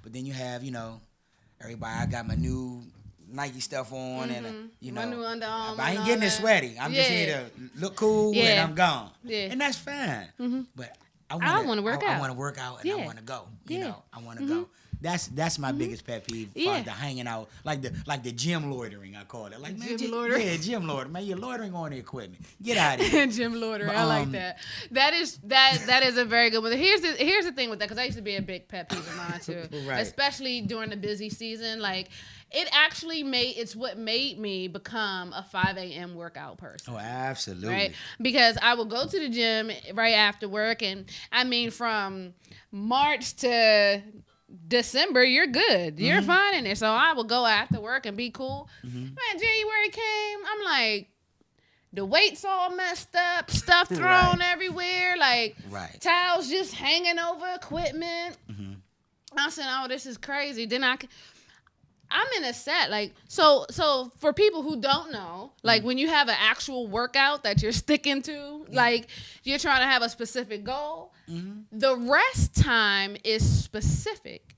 But then you have, everybody, I got my new Nike stuff on and you know. My new Under Armour. I ain't getting it sweaty. I'm just here to look cool and I'm gone. Yeah. And that's fine. But I want to work out. I want to work out and I want to go. You know, I want to go. That's my biggest pet peeve. Yeah. The hanging out, like the gym loitering, I call it. Like, man, gym loitering. Yeah, gym loitering. Man, you're loitering on the equipment. Get out of here. Gym loitering. I like that. That is a very good one. Here's the thing with that, because I used to be a big pet peeve of mine too. Right. Especially during the busy season. Like, it's what made me become a 5 a.m. workout person. Oh, absolutely. Right? Because I would go to the gym right after work, and I mean, from March to December, you're good. You're fine in there. So I would go after work and be cool. Man, January came, I'm like, the weights all messed up, stuff thrown everywhere, like towels just hanging over equipment. I said, oh, this is crazy. Then I'm in a set, like, so for people who don't know, like, when you have an actual workout that you're sticking to, like, you're trying to have a specific goal, the rest time is specific.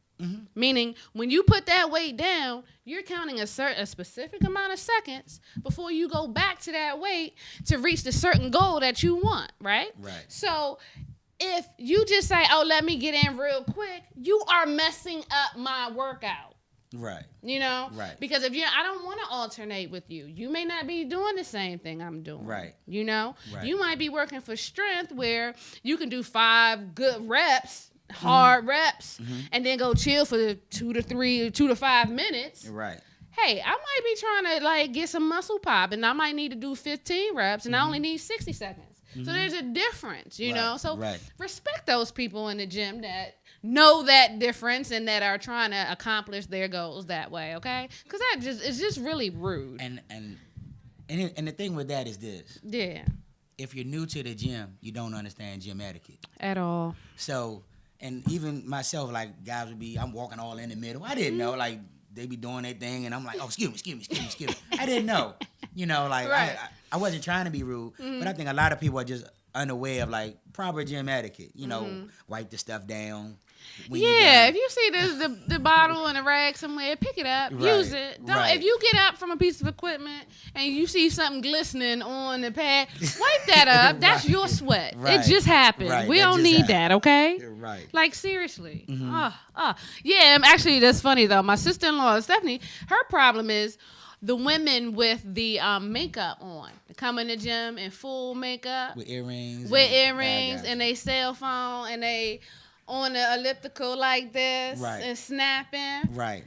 Meaning, when you put that weight down, you're counting a specific amount of seconds before you go back to that weight to reach the certain goal that you want, right? Right. So if you just say, oh, let me get in real quick, you are messing up my workout. Right. You know? Right. Because I don't want to alternate with you. You may not be doing the same thing I'm doing. Right. You know? Right. You might be working for strength where you can do 5 good reps, hard reps, and then go chill for 2 to 5 minutes. Right. Hey, I might be trying to, like, get some muscle pop, and I might need to do 15 reps, and I only need 60 seconds. So there's a difference, you know? So respect those people in the gym that know that difference and that are trying to accomplish their goals that way, okay? Because it's just really rude. And the thing with that is this. Yeah. If you're new to the gym, you don't understand gym etiquette. At all. So, and even myself, like, guys would be, I'm walking all in the middle. I didn't know, like, they be doing their thing, and I'm like, oh, excuse me. I didn't know. You know, like, I wasn't trying to be rude, but I think a lot of people are just unaware of, like, proper gym etiquette. You know, wipe the stuff down. If you see the bottle in a rag somewhere, pick it up, use it. Don't if you get up from a piece of equipment and you see something glistening on the pad, wipe that up. That's your sweat. It just happened. We don't need that, okay? Right. Like, seriously. Yeah, actually, that's funny though. My sister-in-law, Stephanie, her problem is the women with the makeup on. They come in the gym in full makeup. With earrings. And they cell phone and they on the elliptical like this and snapping. Right.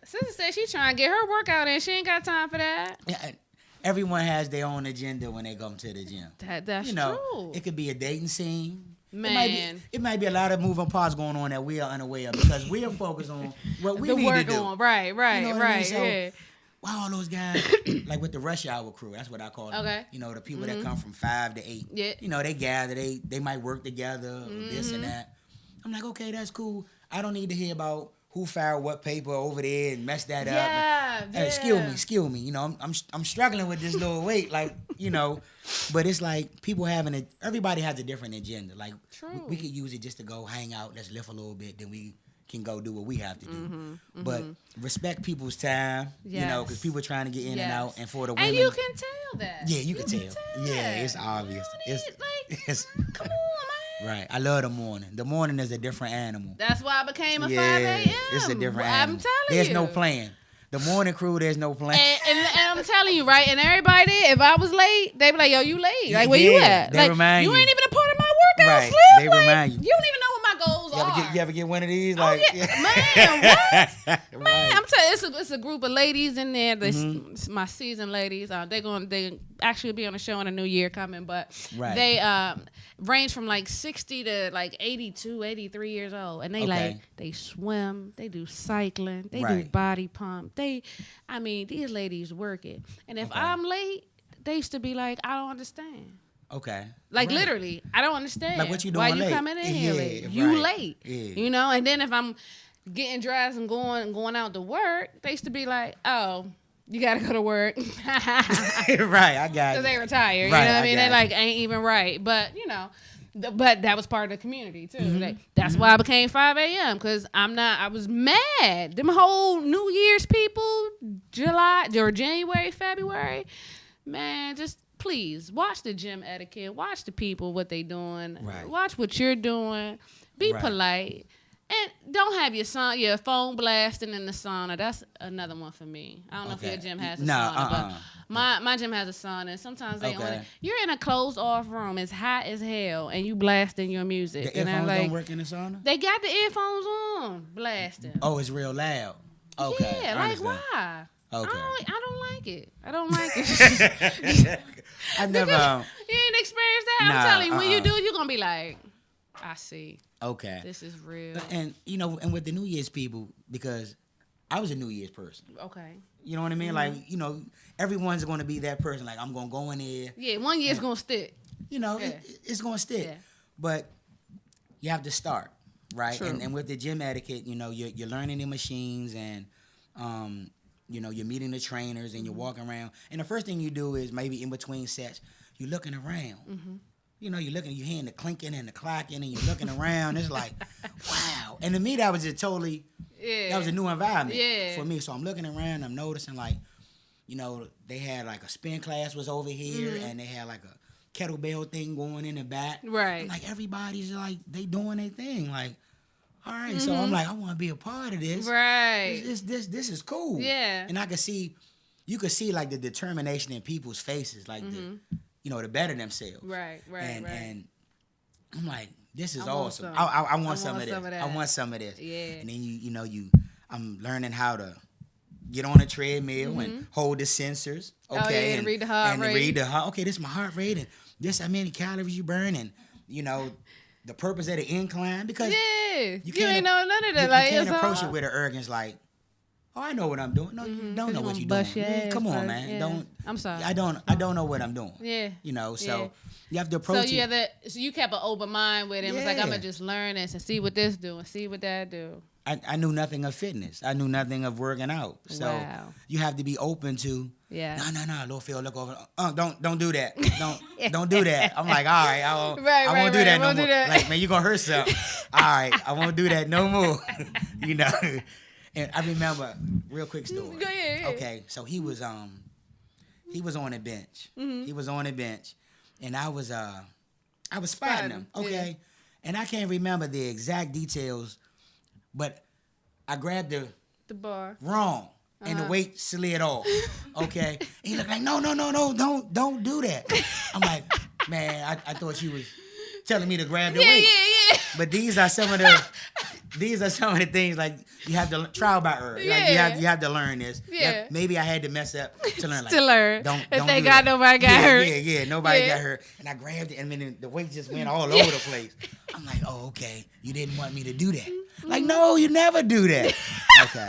Sister said she's trying to get her workout in. She ain't got time for that. Yeah, everyone has their own agenda when they come to the gym. That's true. It could be a dating scene. Man. It might be a lot of moving parts going on that we are unaware of because we are focused on what we need to do. On. Right. You know what I mean? So, wow, all those guys, like with the rush hour crew, that's what I call them. Okay. You know, the people that come from 5 to 8. Yeah. You know, they gather, they might work together, this and that. I'm like, okay, that's cool. I don't need to hear about who filed what paper over there and messed that up. Hey, skill me. You know, I'm struggling with this little weight, like, you know. But it's like people everybody has a different agenda. Like, we could use it just to go hang out, let's lift a little bit, then we can go do what we have to do. But respect people's time, you know, because people are trying to get in and out. And for the women. And you can tell that. Yeah, you can tell. Yeah, it's obvious. Come on, man. Right. I love the morning. The morning is a different animal. That's why I became a 5 a.m. It's a different animal. I'm telling you. There's no plan. The morning crew, there's no plan. And I'm telling you, right? And everybody there, if I was late, they be like, yo, you late. Like, where you at? They like, remind you. You ain't even a part of my workout, right. Slim. They like, remind you. You don't even know what my goals are. You ever get one of these? Like, Man, what? Man, I'm telling you, it's a group of ladies in there. My seasoned ladies. They actually be on a show in the new year coming, but they range from like 60 to like 82, 83 years old. And they swim, they do cycling, they do body pump. These ladies work it. And if I'm late, they used to be like, I don't understand. Okay. Like literally, I don't understand. Like what you doing late? Why you coming in here late? You late. Yeah. You know, and then if I'm getting dressed and going out to work, they used to be like, oh, you gotta go to work. Right, I got it. Because they retired. Right, you know what I mean? They like ain't even right. But, you know, But that was part of the community too. Like, that's why I became 5 a.m. because I was mad. Them whole New Year's people, July or January, February, man, just please watch the gym etiquette. Watch the people, what they doing. Right. Watch what you're doing. Be polite. And don't have your phone blasting in the sauna. That's another one for me. I don't know if your gym has a sauna, but my gym has a sauna. And sometimes you're in a closed off room. It's hot as hell, and you blasting your music. The earphones don't work in the sauna? They got the earphones on, blasting. Oh, it's real loud. Okay. Yeah, like why? Okay. I don't like it. I don't like it. I've never. You ain't experienced that. I'm telling you, when you do, you're gonna be like, I see. Okay. This is real. And and with the New Year's people, because I was a New Year's person. Okay. You know what I mean? Like, everyone's going to be that person. Like, I'm going to go in there. Yeah, 1 year's going to stick. It's going to stick. Yeah. But you have to start, right? True. And with the gym etiquette, you're learning the machines and, you're meeting the trainers and you're walking around. And the first thing you do is maybe in between sets, you're looking around. Mm-hmm. You're you're hearing the clinking and the clacking and you're looking around. It's like, wow. And to me, that was just totally, that was a new environment for me. So I'm looking around, I'm noticing they had like a spin class was over here and they had like a kettlebell thing going in the back. Right. And like everybody's like, they doing their thing. Like, all right. So I'm like, I want to be a part of this. Right. This is cool. Yeah. And you could see like the determination in people's faces, like to better themselves. Right. And I'm like, this is awesome. I want some of this. I want some of this. Yeah. And then I'm learning how to get on a treadmill and hold the sensors. Okay. And read the heart rate. Okay, this is my heart rate and this how many calories you burn and the purpose of the incline because you ain't know none of that. You can't approach it with an arrogance like, oh, I know what I'm doing. No, you don't know what you're doing. Come on, man. Yeah. Don't. I'm sorry. I don't know what I'm doing. Yeah. So you have to approach it. So you kept an open mind with him. It's like, I'm going to just learn this and see what this do and see what that do. I knew nothing of fitness. I knew nothing of working out. So you have to be open to, no, Lord Phil, look over. Don't do that. Don't do that. I'm like, all right, I won't do that no more. Like, man, you're going to hurt something. All right, I won't do that no more. And I remember, real quick story. Go ahead. Okay, so he was on the bench. He was on the bench, and I was spotting him. Okay, and I can't remember the exact details, but I grabbed the bar wrong, and the weight slid off. Okay, and he looked like, no, don't do that. I'm like, man, I thought you was telling me to grab the weight. Yeah. But these are some of the things like you have to trial by error. Yeah. Like you have to learn this. Yeah. Maybe I had to mess up to learn. Like, to learn. Don't thank do God that. nobody got hurt. Yeah. Nobody got hurt. And I grabbed it, and then the weight just went all over the place. I'm like, oh, okay. You didn't want me to do that. Like, no, you never do that. Okay.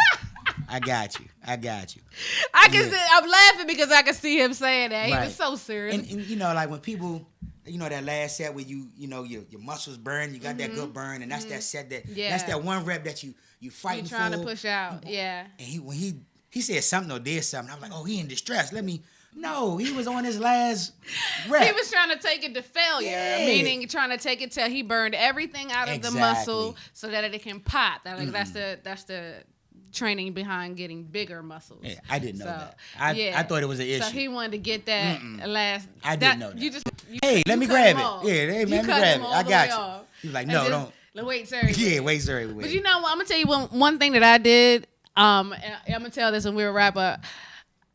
I got you. I can see, I'm laughing because I can see him saying that. He was so serious. And like when people, that last set where your muscles burn, you got that good burn, and that's that set that's that one rep that you fighting trying for. To push out. Yeah. And when he said something or did something, I was like, oh, he in distress. No, he was on his last rep. He was trying to take it to failure, meaning trying to take it till he burned everything out of the muscle so that it can pop. That's the training behind getting bigger muscles. Yeah, I didn't know that. I thought it was an issue. So he wanted to get that last. I didn't know that. Let me grab it. Yeah, let me grab it. I got you. He was like, no, don't. Wait, sorry. Yeah, wait, sorry. But you know what? I'm gonna tell you one thing that I did. And I'm gonna tell this, and we'll wrap up.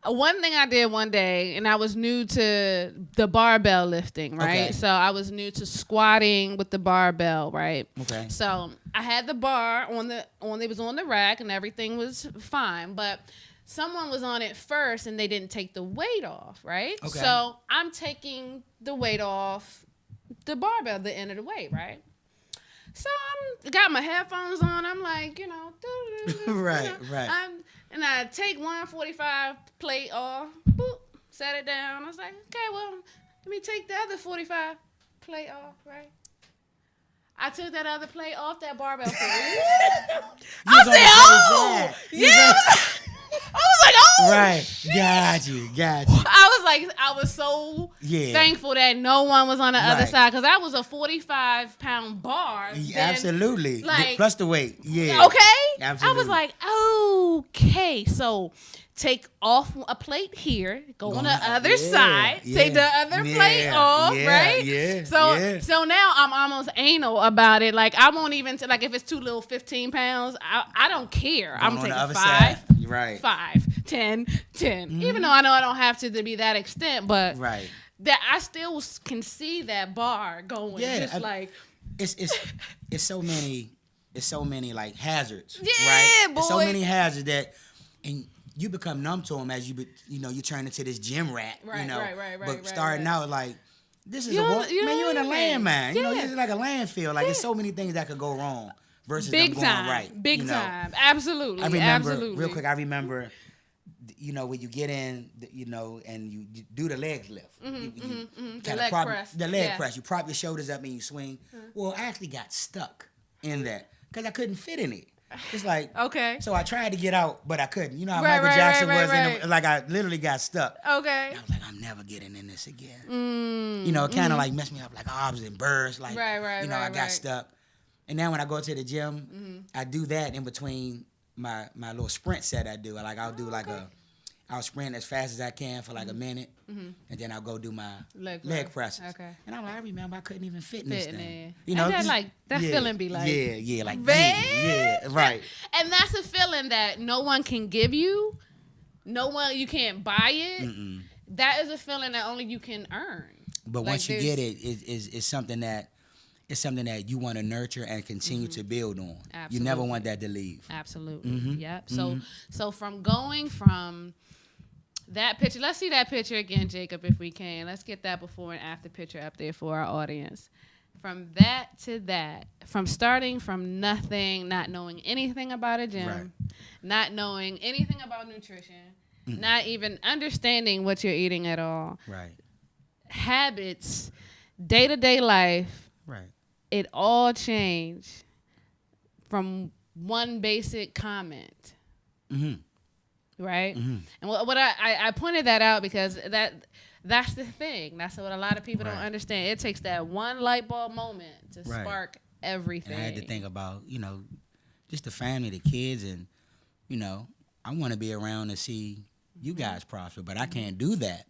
One thing I did one day, and I was new to the barbell lifting, right? Okay. So I was new to squatting with the barbell, right? Okay. So I had the bar it was on the rack, and everything was fine, but someone was on it first, and they didn't take the weight off, right? Okay. So I'm taking the weight off the barbell, the end of the weight, right? So I got my headphones on. I'm like, right. And I take 145 plate off, boop, set it down. I was like, okay, well, let me take the other 45 plate off, right? I took that other plate off that barbell. I said, oh, yeah. I was like, Right. Got you. I was so thankful that no one was on the other side, because that was a 45-pound bar. Absolutely. Like, plus the weight. Yeah. Okay. Absolutely. I was like, okay, so take off a plate here, go on the other side, take the other plate off, right? Yeah. So now I'm almost anal about it. Like, I won't even like if it's too little, 15 pounds. I don't care. I'm taking 5, side. Right. 5, 10. Even though I know I don't have to be that extent, but that I still can see that bar going. Yeah, just like it's so many like hazards. Yeah, right? boy. It's so many hazards that and you become numb to them as you turn into this gym rat. Right. But starting out like this is you're in a landmine. Yeah. It's like a landfill. Like there's so many things that could go wrong versus big them time, going right. Big time, absolutely. I remember real quick. I remember. When you get in, and you do the leg lift. The leg press. The leg press. You prop your shoulders up and you swing. Well, I actually got stuck in that because I couldn't fit in it. It's like, okay. So I tried to get out, but I couldn't. You know how Michael Jackson was? Right. Like, I literally got stuck. Okay. And I was like, I'm never getting in this again. It kind of like messed me up. Like, I was embarrassed. Like, I got stuck. And then when I go to the gym, I do that in between my little sprint set I do. Like, I'll do I'll sprint as fast as I can for like a minute, and then I'll go do my leg presses. Okay. And I'm like, I remember I couldn't even fit in this thing. And that feeling be like, like, man. Right. And that's a feeling that no one can give you. You can't buy it. Mm-mm. That is a feeling that only you can earn. But once you get it, it's something that. It's something that you want to nurture and continue to build on. Absolutely. You never want that to leave. Absolutely. Yep. So from going from that picture, let's see that picture again, Jacob, if we can. Let's get that before and after picture up there for our audience. From that to that, from starting from nothing, not knowing anything about a gym, not knowing anything about nutrition, not even understanding what you're eating at all. Right. Habits, day-to-day life. Right. It all changed from one basic comment. Right? And what I pointed that out because that's the thing. That's what a lot of people don't understand. It takes that one light bulb moment to spark everything. And I had to think about, just the family, the kids, and, I want to be around to see you guys prosper, but I can't do that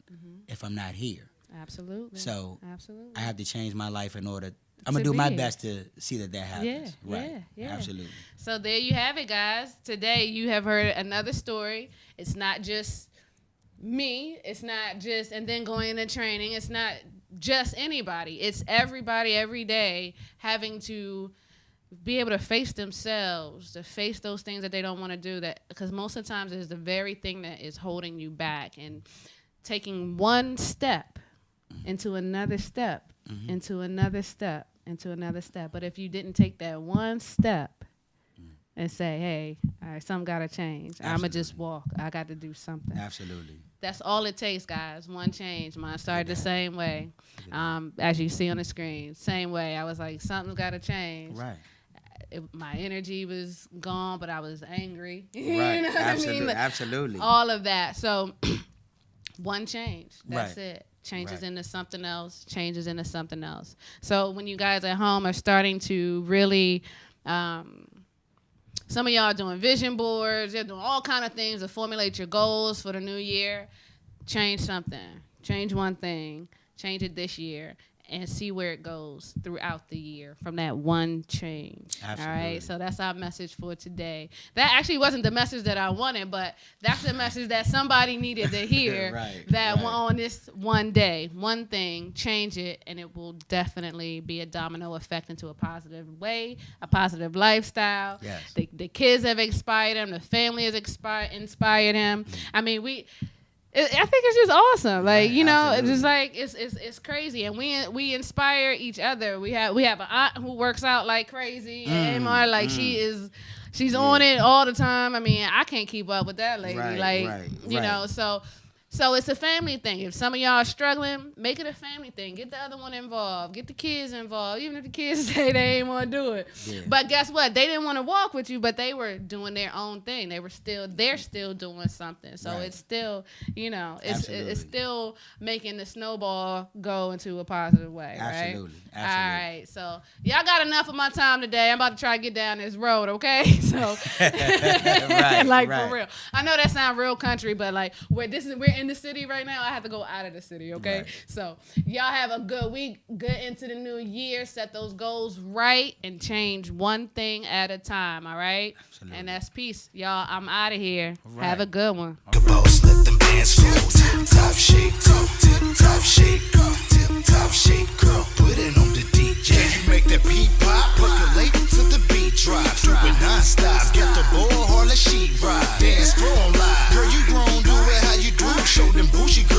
if I'm not here. Absolutely. So I have to change my life in order. I'm going to do my best to see that Yeah, happens. Right. yeah. Absolutely. So there you have it, guys. Today you have heard another story. It's not just me. It's not just, and then going into training. It's not just anybody. It's everybody every day having to be able to face themselves, to face those things that they don't want to do. That because most of the times it's the very thing that is holding you back, and taking one step into another step, into another step, into another step. But if you didn't take that one step and say, hey, all right, something got to change. I'm going to just walk. I got to do something. Absolutely. That's all it takes, guys. One change. Mine started the same way. As you see on the screen. Same way. I was like, something's got to change. Right. My energy was gone, but I was angry. Right. You know what Absolutely. I mean? Like, absolutely. all of that. So one change. That's Right. it. Changes into something else, changes into something else. So when you guys at home are starting to really, some of y'all are doing vision boards, you're doing all kind of things to formulate your goals for the new year, change something. Change one thing. Change it this year. And see where it goes throughout the year from that one change. Absolutely. All right, so that's our message for today. That actually wasn't the message that I wanted, but that's the message that somebody needed to hear. On this one day, one thing, change it, and it will definitely be a domino effect into a positive way, a positive lifestyle. Yes. The kids have inspired them. The family has inspired them. I mean, I think it's just awesome. Like, absolutely. it's just like it's crazy, and we inspire each other. We have an aunt who works out like crazy, and Amar, she's on it all the time. I mean, I can't keep up with that lady. So So it's a family thing. If some of y'all are struggling, make it a family thing. Get the other one involved. Get the kids involved. Even if the kids say they ain't want to do it. Yeah. But guess what? They didn't want to walk with you, but they were doing their own thing. They're still doing something. So it's still, it's still making the snowball go into a positive way, right? Absolutely. All right. So y'all got enough of my time today. I'm about to try to get down this road, okay? So for real. I know that sounds real country, but like we're in the city right now. I have to go out of the city, okay? Right. So y'all have a good week, good into the new year. Set those goals right and change one thing at a time, all right? Absolutely. And that's peace. Y'all, I'm out of here. Right. Have a good one. The boss let them dance floor. Tip top shake, tip top shake, tip top shake, girl. Put it on the DJ. You make that pee pop, percolate to the beat drop. Do it non-stop. Get the ball hard like she ride. Dance floor live. Girl, you grown, do it how you do. Show them bougie girl.